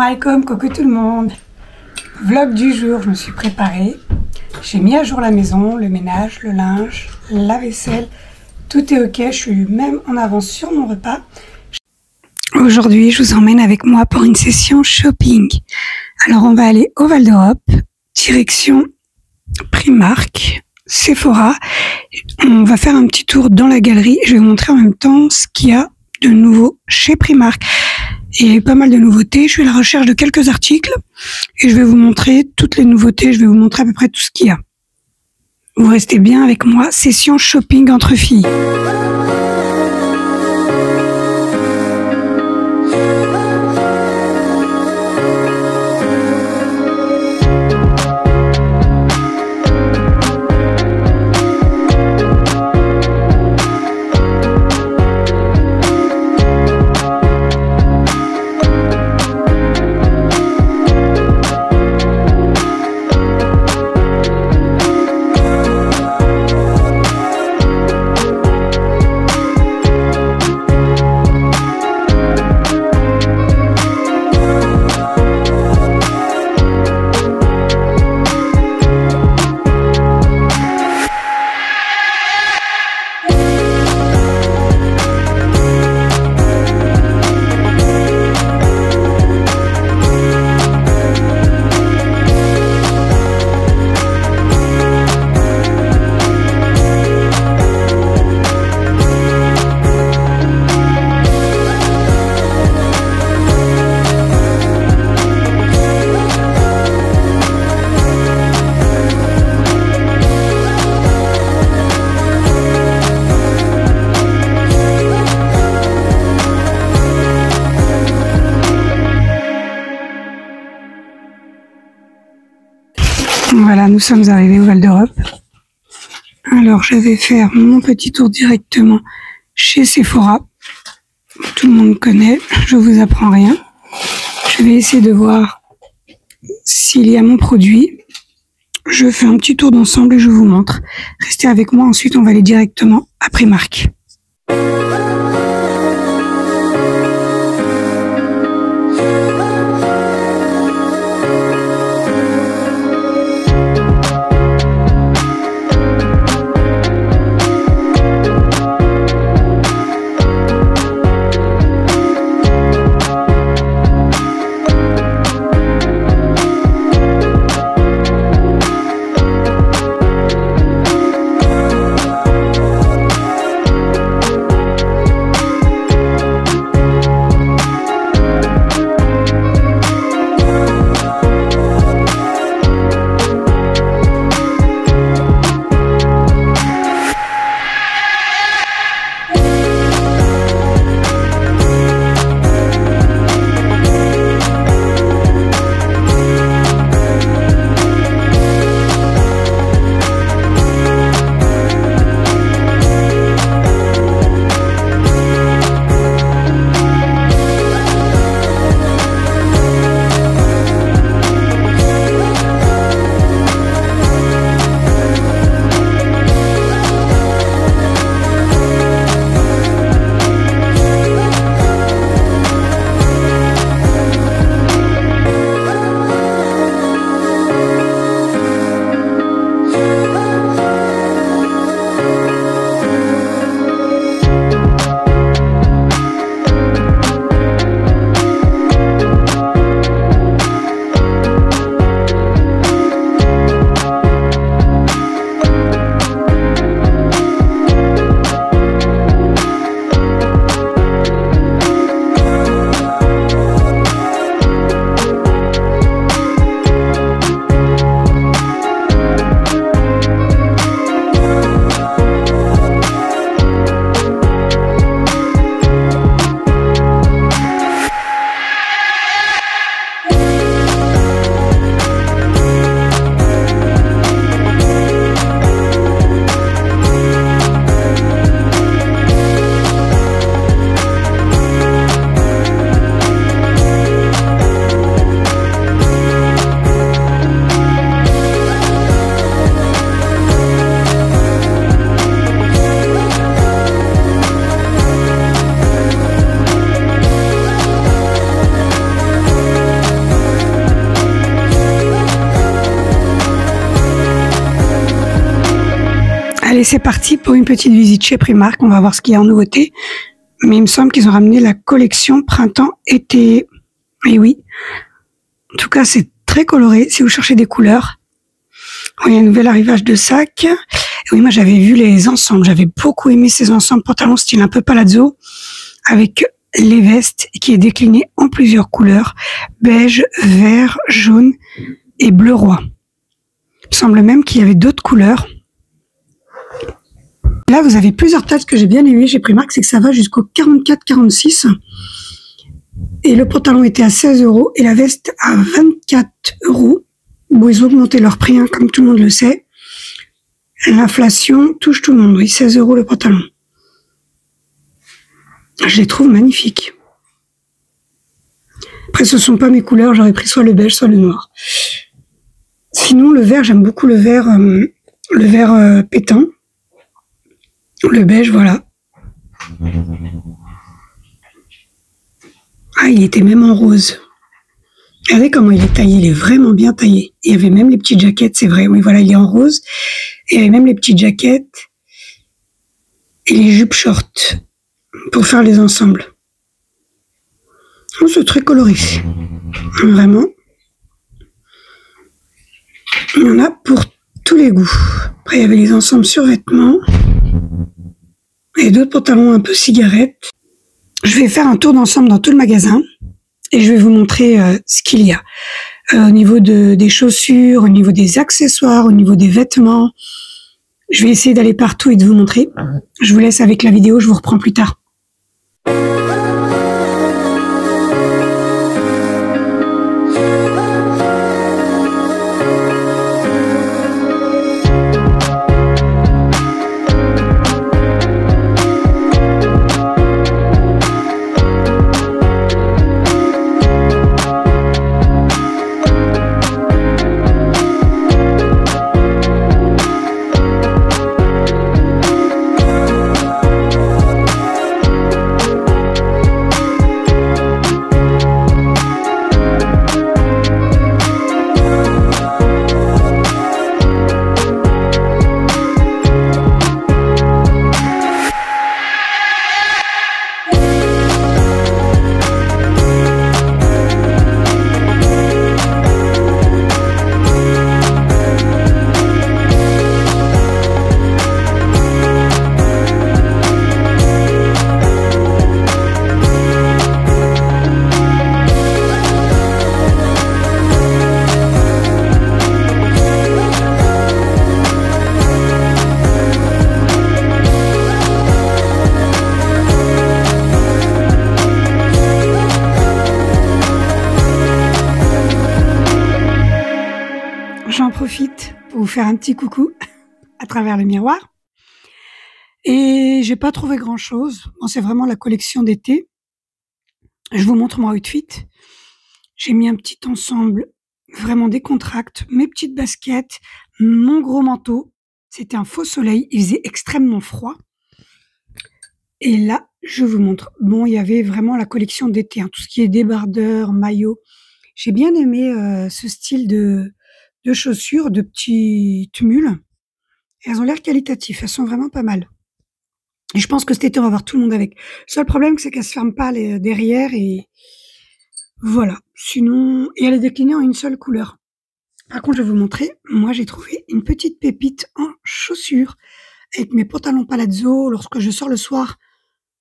alaikum, coucou tout le monde. Vlog du jour, je me suis préparée. J'ai mis à jour la maison, le ménage, le linge, la vaisselle. Tout est ok, je suis même en avance sur mon repas. Aujourd'hui, je vous emmène avec moi pour une session shopping. Alors, on va aller au Val d'Europe, direction Primark, Sephora. On va faire un petit tour dans la galerie. Je vais vous montrer en même temps ce qu'il y a de nouveau chez Primark. Il y a eu pas mal de nouveautés. Je suis à la recherche de quelques articles et je vais vous montrer toutes les nouveautés. Je vais vous montrer à peu près tout ce qu'il y a. Vous restez bien avec moi. Session shopping entre filles. Voilà, nous sommes arrivés au Val d'Europe. Alors, je vais faire mon petit tour directement chez Sephora. Tout le monde connaît, je vous apprends rien. Je vais essayer de voir s'il y a mon produit. Je fais un petit tour d'ensemble et je vous montre. Restez avec moi, ensuite on va aller directement à Primark. Allez, c'est parti pour une petite visite chez Primark. On va voir ce qu'il y a en nouveauté. Mais il me semble qu'ils ont ramené la collection printemps-été. Et oui. En tout cas, c'est très coloré si vous cherchez des couleurs. Il y a un nouvel arrivage de sacs. Et oui, moi, j'avais vu les ensembles. J'avais beaucoup aimé ces ensembles pantalons style un peu palazzo avec les vestes qui est décliné en plusieurs couleurs. Beige, vert, jaune et bleu roi. Il me semble même qu'il y avait d'autres couleurs. Là, vous avez plusieurs tailles que j'ai bien aimé chez Primark, c'est que ça va jusqu'au 44-46. Et le pantalon était à 16 € et la veste à 24 €. Bon, ils ont augmenté leur prix, hein, comme tout le monde le sait. L'inflation touche tout le monde, oui, 16 € le pantalon. Je les trouve magnifiques. Après, ce ne sont pas mes couleurs, j'aurais pris soit le beige, soit le noir. Sinon, le vert, j'aime beaucoup le vert pétant. Le beige, voilà. Ah, il était même en rose. Regardez comment il est taillé, il est vraiment bien taillé. Il y avait même les petites jaquettes, c'est vrai. Oui, voilà, il est en rose. Et il y avait même les petites jaquettes et les jupes short pour faire les ensembles. Oh, c'est très coloré. Vraiment. Il y en a pour tous les goûts. Après, il y avait les ensembles survêtements. Et d'autres pantalons un peu cigarettes. Je vais faire un tour d'ensemble dans tout le magasin et je vais vous montrer ce qu'il y a. Au niveau des chaussures, au niveau des accessoires, au niveau des vêtements. Je vais essayer d'aller partout et de vous montrer. Je vous laisse avec la vidéo, je vous reprends plus tard. J'en profite pour vous faire un petit coucou à travers le miroir. Et j'ai pas trouvé grand chose. Bon, c'est vraiment la collection d'été. Je vous montre mon outfit. J'ai mis un petit ensemble vraiment décontracté, mes petites baskets, mon gros manteau. C'était un faux soleil, il faisait extrêmement froid. Et là, je vous montre. Bon, il y avait vraiment la collection d'été, hein, tout ce qui est débardeur, maillot. J'ai bien aimé ce style de chaussures, de petites mules. Elles ont l'air qualitatives, elles sont vraiment pas mal. Et je pense que cet été, on va voir tout le monde avec. Le seul problème, c'est qu'elles se ferment pas derrière et voilà. Sinon, et elle est déclinée en une seule couleur. Par contre, je vais vous montrer. Moi, j'ai trouvé une petite pépite en chaussures avec mes pantalons palazzo. Lorsque je sors le soir,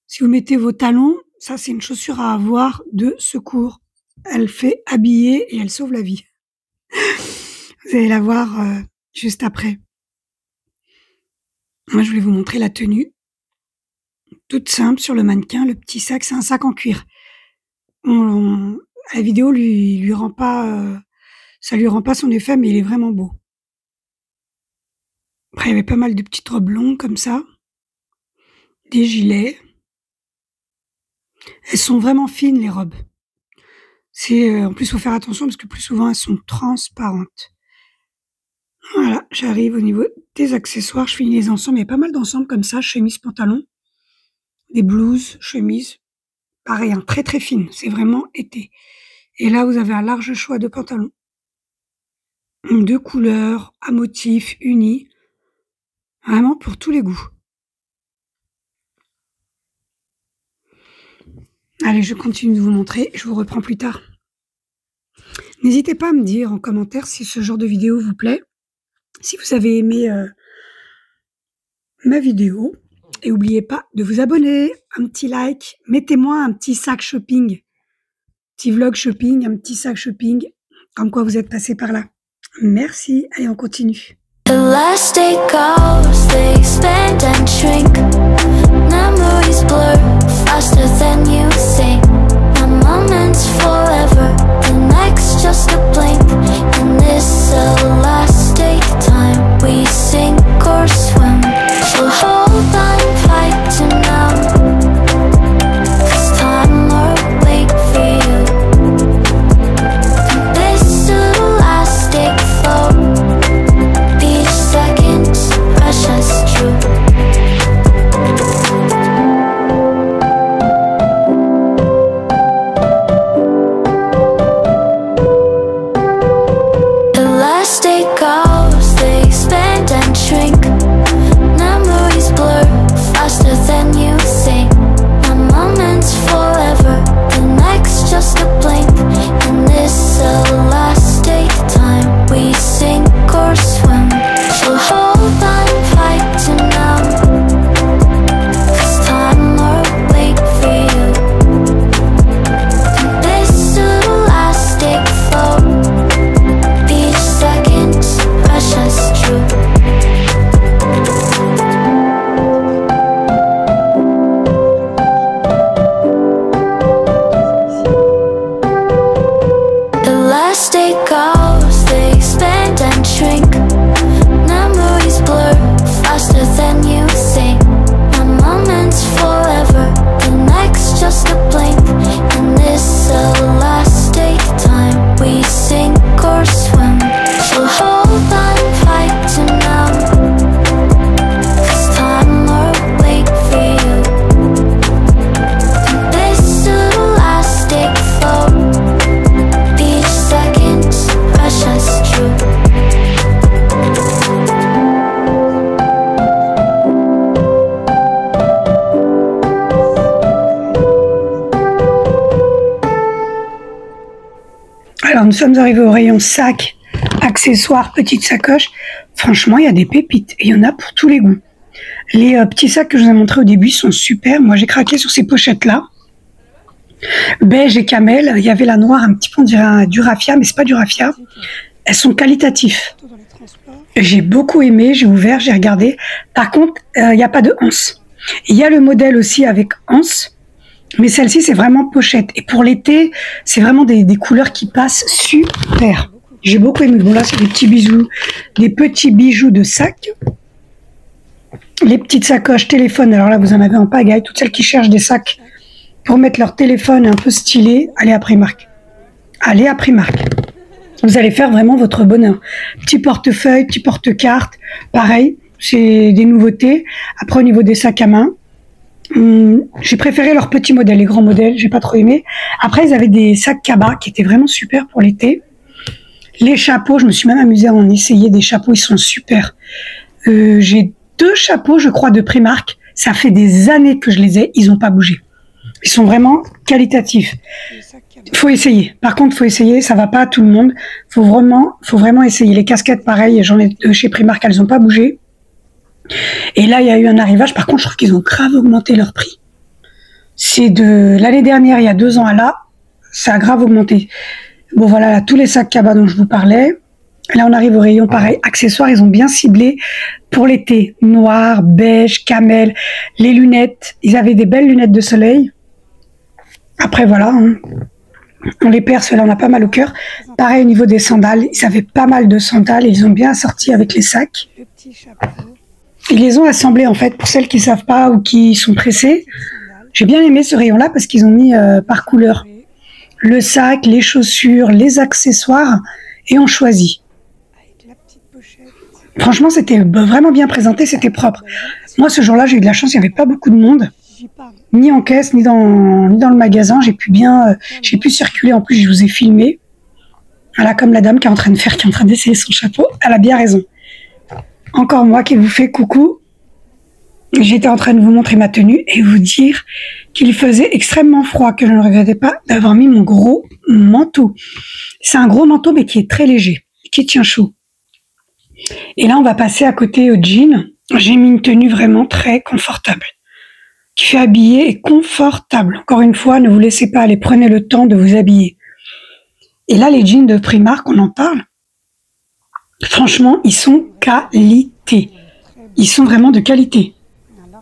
si vous mettez vos talons, ça, c'est une chaussure à avoir de secours. Elle fait habiller et elle sauve la vie. Vous allez la voir juste après. Moi, je voulais vous montrer la tenue. Toute simple sur le mannequin. Le petit sac, c'est un sac en cuir. La vidéo lui rend pas, ça lui rend pas son effet, mais il est vraiment beau. Après, il y avait pas mal de petites robes longues comme ça. Des gilets. Elles sont vraiment fines, les robes. En plus, il faut faire attention parce que plus souvent, elles sont transparentes. Voilà, j'arrive au niveau des accessoires. Je finis les ensembles. Il y a pas mal d'ensembles comme ça, chemise, pantalon. Des blouses, chemises. Pareil, hein, très très fines. C'est vraiment été. Et là, vous avez un large choix de pantalons. De couleurs, à motifs, unis. Vraiment pour tous les goûts. Allez, je continue de vous montrer, je vous reprends plus tard. N'hésitez pas à me dire en commentaire si ce genre de vidéo vous plaît, si vous avez aimé ma vidéo. Et n'oubliez pas de vous abonner, un petit like, mettez-moi un petit sac shopping, petit vlog shopping, un petit sac shopping, comme quoi vous êtes passé par là. Merci, allez on continue. The last day goes, they expand and shrink. Memories blur faster than you think. A moment's forever, the next just a blink. And this the last day time, we sink or swim. So hold on tight to now, 'cause time will wait for you. And this the last day flow. Each second's precious true. The last day goes, they expand and shrink. Memories blur faster than you think. A moment's forever, the next just a blink. And this the last day time, we sink or swim. So hold on tight to now, 'cause time will wait for you. And this the last day flow. Each second's precious true. The last day goes, they expand and shrink. Memories blur faster than you think. A moment's forever, the next just a blink. And this the last day time, we sink or swim. So hold on tight to now, 'cause time will wait for you. And this the last day flow. Each second's precious true. Alors nous sommes arrivés au rayon sac, accessoires, petites sacoches. Franchement, il y a des pépites et il y en a pour tous les goûts. Les petits sacs que je vous ai montrés au début sont super. Moi, j'ai craqué sur ces pochettes-là. Beige et camel. Il y avait la noire, un petit peu, on dirait du raffia, mais c'est pas du raffia. Elles sont qualitatives. J'ai beaucoup aimé, j'ai ouvert, j'ai regardé. Par contre, il n'y a pas de anse. Il y a le modèle aussi avec anse. Mais celle-ci, c'est vraiment pochette. Et pour l'été, c'est vraiment des couleurs qui passent super. J'ai beaucoup aimé. Bon, là, c'est des petits bijoux de sac. Les petites sacoches téléphone. Alors là, vous en avez en pagaille. Toutes celles qui cherchent des sacs pour mettre leur téléphone un peu stylé, allez à Primark. Allez à Primark. Vous allez faire vraiment votre bonheur. Petit portefeuille, petit porte-carte. Pareil, c'est des nouveautés. Après, au niveau des sacs à main, j'ai préféré leurs petits modèles, les grands modèles, j'ai pas trop aimé. Après, ils avaient des sacs cabas qui étaient vraiment super pour l'été. Les chapeaux, je me suis même amusée à en essayer. Des chapeaux, ils sont super. J'ai 2 chapeaux, je crois, de Primark. Ça fait des années que je les ai, ils n'ont pas bougé. Ils sont vraiment qualitatifs. Faut essayer. Par contre, faut essayer. Ça va pas à tout le monde. Faut vraiment essayer. Les casquettes, pareil, j'en ai chez Primark, elles n'ont pas bougé. Et là, il y a eu un arrivage. Par contre, je trouve qu'ils ont grave augmenté leur prix. C'est de l'année dernière, il y a 2 ans à là, ça a grave augmenté. Bon, voilà, là, tous les sacs cabas dont je vous parlais. Là, on arrive au rayon, pareil, accessoires. Ils ont bien ciblé pour l'été. Noir, beige, camel. Les lunettes, ils avaient des belles lunettes de soleil. Après, voilà, hein. On les perce, là, on a pas mal au cœur. Pareil, au niveau des sandales, ils avaient pas mal de sandales. Ils ont bien assorti avec les sacs. Ils les ont assemblés, en fait, pour celles qui ne savent pas ou qui sont pressées. J'ai bien aimé ce rayon-là parce qu'ils ont mis par couleur le sac, les chaussures, les accessoires et on choisit. Franchement, c'était vraiment bien présenté, c'était propre. Moi, ce jour-là, j'ai eu de la chance, il n'y avait pas beaucoup de monde. Ni en caisse, ni dans le magasin. J'ai pu circuler, en plus, je vous ai filmé. Voilà, comme la dame qui est en train d'essayer son chapeau, elle a bien raison. Encore moi qui vous fais coucou J'étais en train de vous montrer ma tenue et vous dire qu'il faisait extrêmement froid, que je ne regrettais pas d'avoir mis mon gros manteau. C'est un gros manteau mais qui est très léger, qui tient chaud. Et là, on va passer à côté au jean. J'ai mis une tenue vraiment très confortable, qui fait habiller et confortable. Encore une fois, ne vous laissez pas aller, prenez le temps de vous habiller. Et là, les jeans de Primark, on en parle. Franchement, ils sont qualité. Ils sont vraiment de qualité.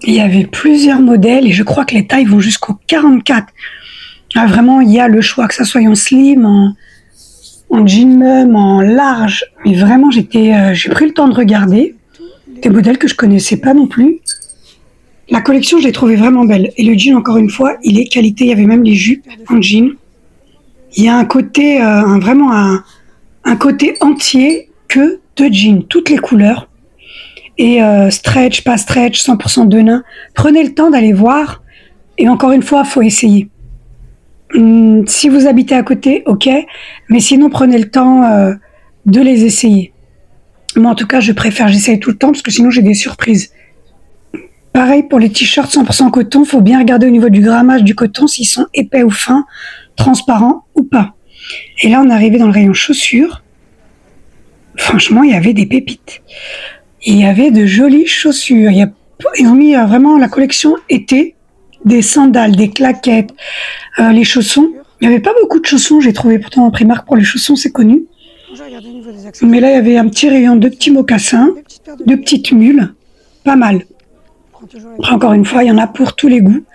Il y avait plusieurs modèles et je crois que les tailles vont jusqu'au 44. Ah, vraiment, il y a le choix, que ça soit en slim, en jean mum, en large. Mais vraiment, j'ai pris le temps de regarder des modèles que je connaissais pas non plus. La collection, je l'ai trouvée vraiment belle. Et le jean, encore une fois, il est qualité. Il y avait même les jupes en jean. Il y a un côté, vraiment un côté entier que de jean, toutes les couleurs. Et stretch, pas stretch, 100% de nain. Prenez le temps d'aller voir. Et encore une fois, il faut essayer. Si vous habitez à côté, ok. Mais sinon, prenez le temps de les essayer. Moi, en tout cas, j'essaye tout le temps parce que sinon, j'ai des surprises. Pareil pour les t-shirts 100% coton. Il faut bien regarder au niveau du grammage du coton s'ils sont épais ou fins, transparents ou pas. Et là, on est arrivé dans le rayon chaussures. Franchement, il y avait des pépites. Il y avait de jolies chaussures. Ils ont mis vraiment la collection été, des sandales, des claquettes, les chaussons. Il n'y avait pas beaucoup de chaussons, j'ai trouvé pourtant en Primark pour les chaussons, c'est connu. Mais là, il y avait un petit rayon de petits mocassins, de petites mules, pas mal. Après, encore une fois, il y en a pour tous les goûts.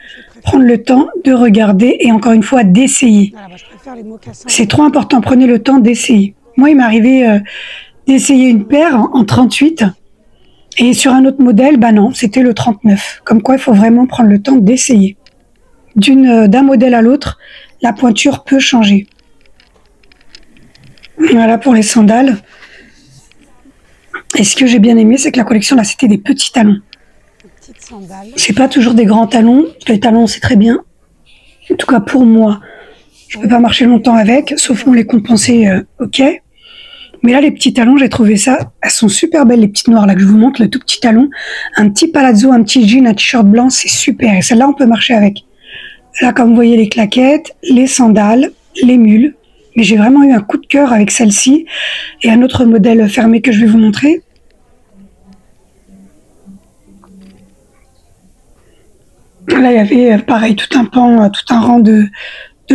Prendre le temps de regarder et encore une fois d'essayer. C'est trop important, prenez le temps d'essayer. Moi, il m'est arrivé d'essayer une paire en 38 et sur un autre modèle, bah non, c'était le 39. Comme quoi, il faut vraiment prendre le temps d'essayer. D'un modèle à l'autre, la pointure peut changer. Voilà pour les sandales. Et ce que j'ai bien aimé, c'est que la collection, là, c'était des petits talons. C'est pas toujours des grands talons. Les talons, c'est très bien. En tout cas, pour moi, je peux pas marcher longtemps avec, sauf on les compenser, ok. Mais là, les petits talons, j'ai trouvé ça, elles sont super belles, les petites noires, là, que je vous montre, le tout petit talon. Un petit palazzo, un petit jean, un t-shirt blanc, c'est super. Et celle-là, on peut marcher avec. Là, comme vous voyez, les claquettes, les sandales, les mules. Mais j'ai vraiment eu un coup de cœur avec celle-ci. Et un autre modèle fermé que je vais vous montrer. Là, il y avait, pareil, tout un rang de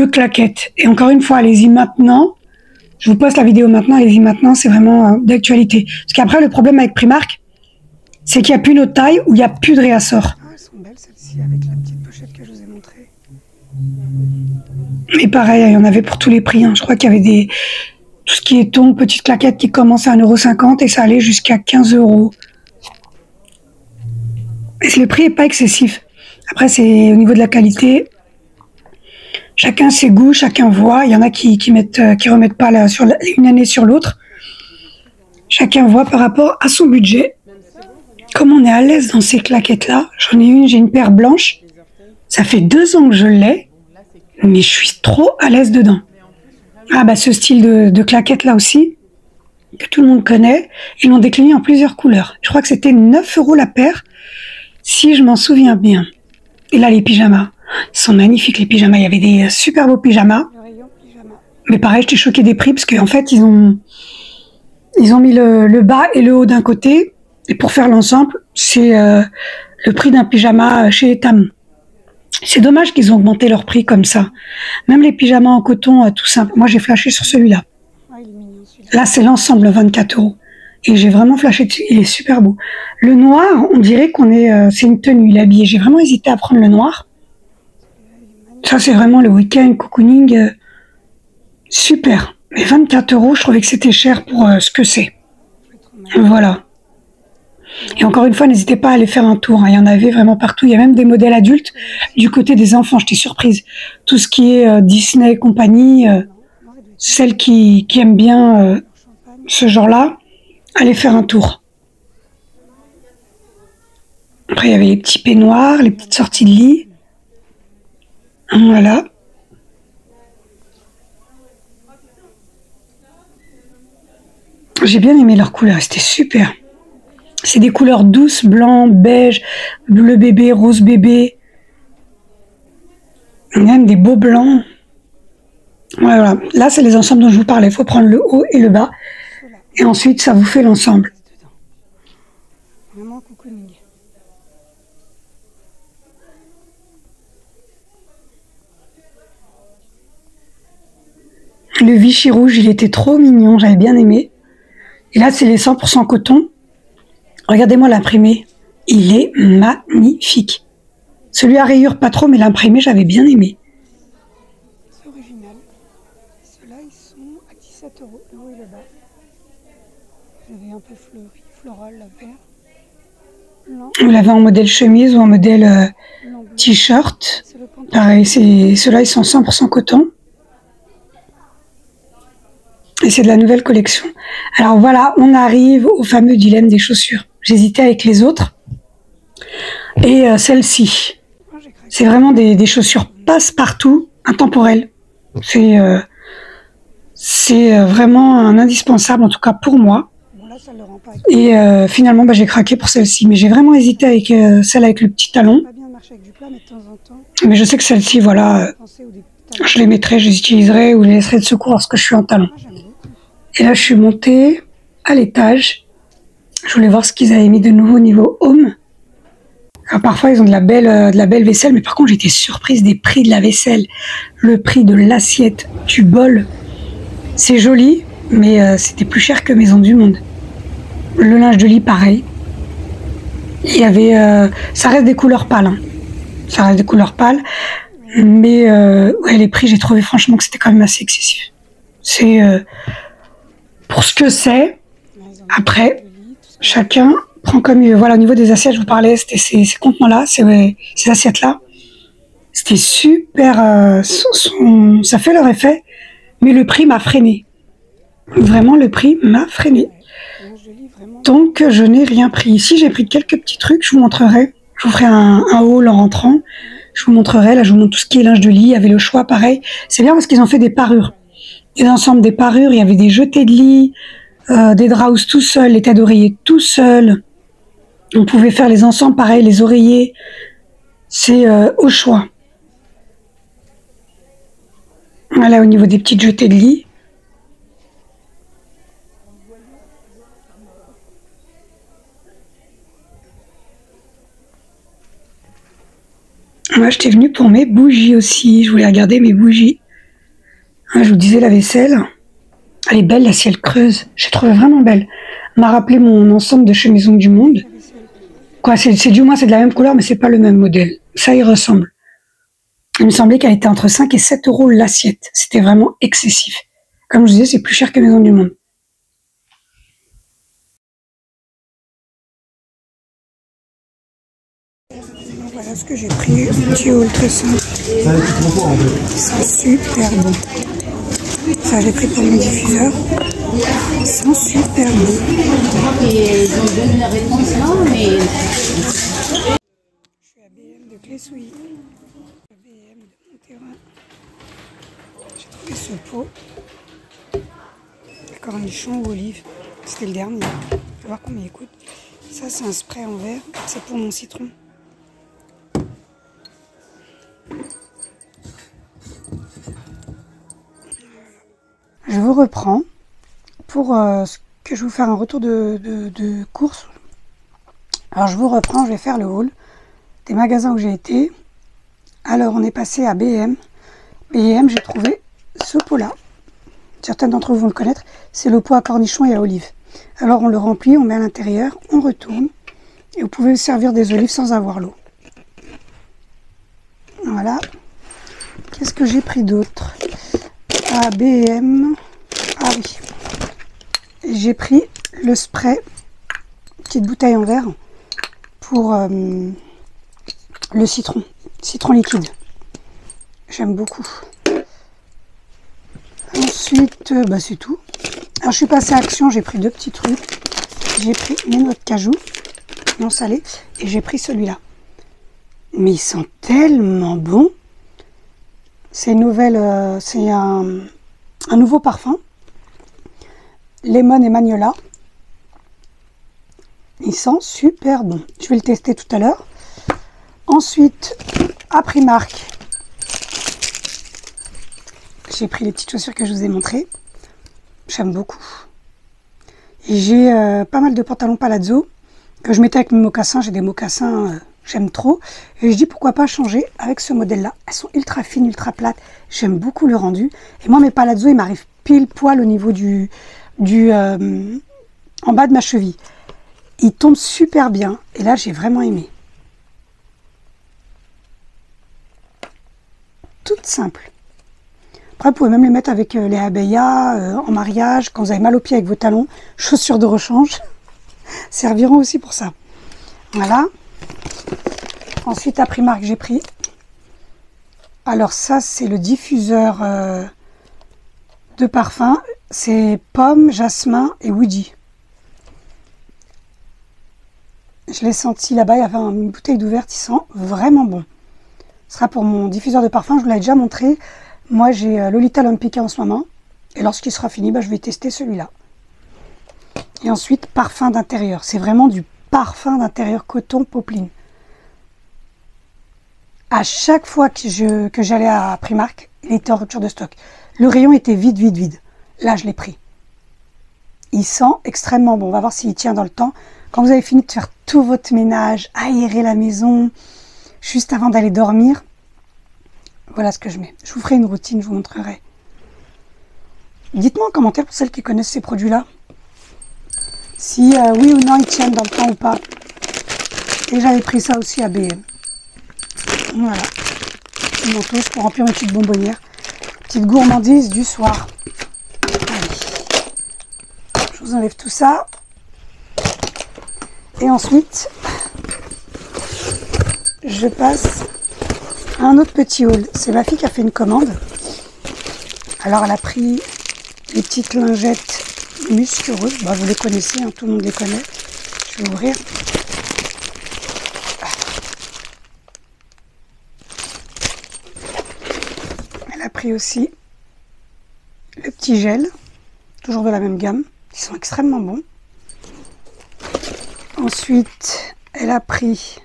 claquettes. Et encore une fois, allez-y maintenant. Je vous poste la vidéo maintenant, allez-y maintenant, c'est vraiment d'actualité. Parce qu'après, le problème avec Primark, c'est qu'il n'y a plus notre taille ou il n'y a plus de réassort. Ah, elles sont belles celles-ci avec la petite pochette que je vous ai montrée. Mais pareil, il y en avait pour tous les prix. Hein. Je crois qu'il y avait tout ce qui est tongs, petites claquettes qui commencent à 1,50 € et ça allait jusqu'à 15 €. Et le prix n'est pas excessif. Après, c'est au niveau de la qualité. Chacun ses goûts, chacun voit. Il y en a qui remettent pas une année sur l'autre. Chacun voit par rapport à son budget. Comme on est à l'aise dans ces claquettes-là, j'ai une paire blanche. Ça fait 2 ans que je l'ai, mais je suis trop à l'aise dedans. Ah bah ce style de claquettes-là aussi, que tout le monde connaît, ils l'ont décliné en plusieurs couleurs. Je crois que c'était 9 € la paire, si je m'en souviens bien. Et là, les pyjamas. Ils sont magnifiques, les pyjamas. Il y avait des super beaux pyjamas. Mais pareil, j'étais choquée des prix parce qu'en fait, ils ont mis le bas et le haut d'un côté. Et pour faire l'ensemble, c'est le prix d'un pyjama chez Tam. C'est dommage qu'ils ont augmenté leur prix comme ça. Même les pyjamas en coton, tout simple. Moi, j'ai flashé sur celui-là. Là, c'est l'ensemble, 24 €. Et j'ai vraiment flashé dessus. Il est super beau. Le noir, on dirait c'est une tenue, il est habillé. J'ai vraiment hésité à prendre le noir. Ça, c'est vraiment le week-end cocooning super. Mais 24 €, je trouvais que c'était cher pour ce que c'est. Voilà. Et encore une fois, n'hésitez pas à aller faire un tour. Hein. Il y en avait vraiment partout. Il y a même des modèles adultes. Du côté des enfants, j'étais surprise. Tout ce qui est Disney et compagnie, celles qui aiment bien ce genre-là, allez faire un tour. Après, il y avait les petits peignoirs, les petites sorties de lit. Voilà. J'ai bien aimé leur couleur, c'était super. C'est des couleurs douces, blanc, beige, bleu bébé, rose bébé. Même des beaux blancs. Voilà, là c'est les ensembles dont je vous parlais. Il faut prendre le haut et le bas. Et ensuite ça vous fait l'ensemble. Vraiment cocooning. Le Vichy rouge, il était trop mignon, j'avais bien aimé. Et là c'est les 100% coton. Regardez-moi l'imprimé. Il est magnifique. Celui à rayures pas trop, mais l'imprimé j'avais bien aimé. C'est original. Ceux-là ils sont à 17 €, le haut et le bas. J'avais un peu fleuri, floral, la paire. Vous l'avez en modèle chemise ou en modèle t-shirt. Pareil, ceux-là ils sont 100% coton. Et c'est de la nouvelle collection. Alors voilà, on arrive au fameux dilemme des chaussures. J'hésitais avec les autres. Et celle-ci, c'est vraiment des chaussures passe-partout, intemporelles. C'est vraiment un indispensable, en tout cas pour moi. Et finalement, j'ai craqué pour celle-ci. Mais j'ai vraiment hésité avec celle avec le petit talon. Mais je sais que celle-ci, voilà, je les mettrai, je les utiliserai ou je les laisserai de secours lorsque je suis en talon. Et là, je suis montée à l'étage. Je voulais voir ce qu'ils avaient mis de nouveau au niveau home. Alors, parfois, ils ont de la belle vaisselle, mais par contre, j'étais surprise des prix de la vaisselle. Le prix de l'assiette, du bol. C'est joli, mais c'était plus cher que Maison du Monde. Le linge de lit, pareil. Il y avait... ça reste des couleurs pâles. Hein. Ça reste des couleurs pâles. Mais ouais, les prix, j'ai trouvé franchement que c'était quand même assez excessif. C'est... pour ce que c'est, après, chacun prend comme il veut. Voilà, au niveau des assiettes, je vous parlais, c'était ces contenants-là, ces assiettes-là. C'était super, ça fait leur effet, mais le prix m'a freiné. Vraiment, le prix m'a freiné. Donc, je n'ai rien pris. Ici, j'ai pris quelques petits trucs, je vous montrerai. Je vous ferai un haul en rentrant. Je vous montrerai, là, je vous montre tout ce qui est linge de lit. Il y avait le choix, pareil. C'est bien parce qu'ils ont fait des parures. Des ensembles, des parures, il y avait des jetés de lit, des draps tout seuls, les tas d'oreillers tout seuls. On pouvait faire les ensembles, pareil, les oreillers. C'est au choix. Voilà, au niveau des petites jetées de lit. Moi, j'étais venue pour mes bougies aussi. Je voulais regarder mes bougies. Je vous disais, la vaisselle, elle est belle, la ciel creuse. J'ai trouvé vraiment belle. Elle m'a rappelé mon ensemble de chez Maison du Monde. Quoi, du moins, c'est de la même couleur, mais c'est pas le même modèle. Ça y ressemble. Il me semblait qu'elle était entre 5 et 7 € l'assiette. C'était vraiment excessif. Comme je vous disais, c'est plus cher que Maison du Monde. Voilà ce que j'ai pris. Petit haul très simple. C'est super bon. Ça, j'ai pris pour le diffuseur. Ils sont super beaux. Ils ont donné la réponse là, mais... Je suis à BM de Clessouilly. BM de Monterrain. J'ai trouvé ce pot. Cornichon ou olive. C'était le dernier. On va voir combien il coûte. Ça, c'est un spray en verre. C'est pour mon citron. Je vous reprends pour que je vous fasse un retour de course. Alors je vous reprends, je vais faire le haul des magasins où j'ai été. Alors on est passé à BM. BM, j'ai trouvé ce pot-là. Certains d'entre vous vont le connaître. C'est le pot à cornichons et à olives. Alors on le remplit, on met à l'intérieur, on retourne. Et vous pouvez servir des olives sans avoir l'eau. Voilà. Qu'est-ce que j'ai pris d'autre ? BM, ah oui, j'ai pris le spray, petite bouteille en verre, pour le citron liquide. J'aime beaucoup. Ensuite, c'est tout. Alors je suis passée à Action, j'ai pris deux petits trucs. J'ai pris mes noix de cajou, non salées, et j'ai pris celui-là. Mais ils sont tellement bons. C'est une nouvelle, c'est un nouveau parfum, Lemon et Magnolia. Il sent super bon. Je vais le tester tout à l'heure. Ensuite, à Primark, j'ai pris les petites chaussures que je vous ai montrées. J'aime beaucoup. Et j'ai pas mal de pantalons palazzo que je mettais avec mes mocassins. J'ai des mocassins, j'aime trop. Et je dis pourquoi pas changer avec ce modèle-là. Elles sont ultra fines, ultra plates. J'aime beaucoup le rendu. Et moi, mes palazzo, ils m'arrivent pile poil au niveau en bas de ma cheville. Ils tombent super bien. Et là, j'ai vraiment aimé. Toutes simples. Après, vous pouvez même les mettre avec les abeyas en mariage, quand vous avez mal aux pieds avec vos talons. Chaussures de rechange. Serviront aussi pour ça. Voilà. Ensuite, à Primark, j'ai pris. Alors ça, c'est le diffuseur de parfum. C'est pomme, jasmin et woody. Je l'ai senti là-bas. Il y avait une bouteille d'ouverte. Il sent vraiment bon. Ce sera pour mon diffuseur de parfum. Je vous l'avais déjà montré. Moi, j'ai Lolita Lempicka en ce moment. Et lorsqu'il sera fini, je vais tester celui-là. Et ensuite, parfum d'intérieur. C'est vraiment du parfum d'intérieur coton popeline. À chaque fois que j'allais à Primark, il était en rupture de stock. Le rayon était vide. Là, je l'ai pris. Il sent extrêmement bon. On va voir s'il tient dans le temps. Quand vous avez fini de faire tout votre ménage, aérer la maison, juste avant d'aller dormir, voilà ce que je mets. Je vous ferai une routine, je vous montrerai. Dites-moi en commentaire pour celles qui connaissent ces produits-là, si oui ou non ils tiennent dans le temps ou pas. Et j'avais pris ça aussi à BM. Voilà. Une mentos pour remplir une petite bonbonnière. Petite gourmandise du soir. Allez. Je vous enlève tout ça. Et ensuite, je passe à un autre petit haul. C'est ma fille qui a fait une commande. Alors elle a pris les petites lingettes musquereuses. Vous les connaissez, hein, tout le monde les connaît. Je vais ouvrir. Elle a pris aussi le petit gel, toujours de la même gamme. Ils sont extrêmement bons. Ensuite, elle a pris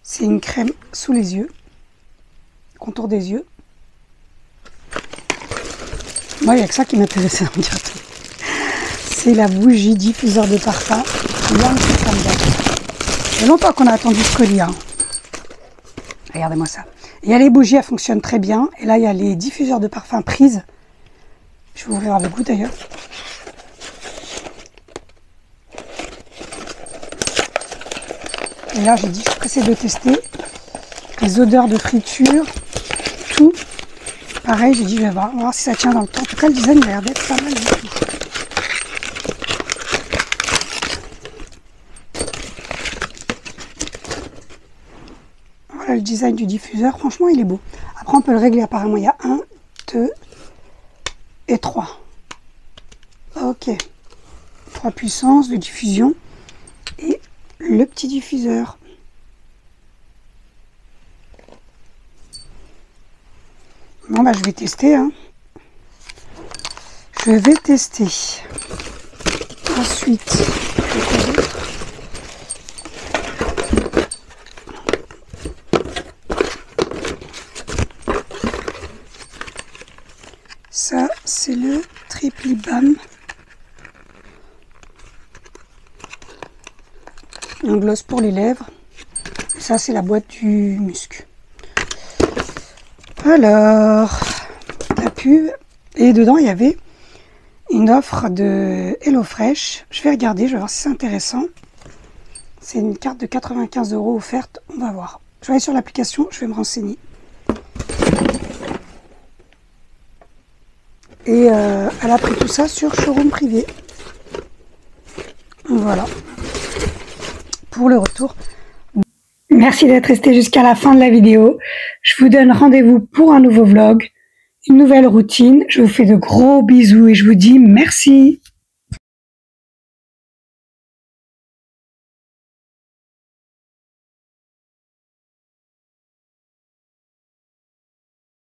c'est une crème sous les yeux, contour des yeux. Moi, il n'y a que ça qui m'intéressait à me dire tout. C'est la bougie diffuseur de parfum. Il y a longtemps qu'on a attendu ce colis. Hein. Regardez-moi ça. Il y a les bougies, elles fonctionnent très bien. Et là, il y a les diffuseurs de parfum prises. Je vais ouvrir avec vous d'ailleurs. Et là, j'ai dit, je suis pressée de tester les odeurs de friture, tout. Pareil, j'ai dit, je vais voir si ça tient dans le temps. En tout cas, le design il a l'air d'être pas mal du tout. Voilà le design du diffuseur. Franchement, il est beau. Après, on peut le régler. Apparemment, il y a 1, 2 et 3. Ok. 3 puissances de diffusion. Et le petit diffuseur. Bon, je vais tester. Hein. Je vais tester. Ensuite, ça, c'est le Triple Balm. Un gloss pour les lèvres. Et ça, c'est la boîte du musc. Alors, la pub. Et dedans, il y avait une offre de HelloFresh. Je vais regarder, je vais voir si c'est intéressant. C'est une carte de 95 € offerte. On va voir. Je vais aller sur l'application, je vais me renseigner. Et elle a pris tout ça sur Showroom Privé. Voilà. Pour le retour. Merci d'être resté jusqu'à la fin de la vidéo. Je vous donne rendez-vous pour un nouveau vlog, une nouvelle routine. Je vous fais de gros bisous et je vous dis merci.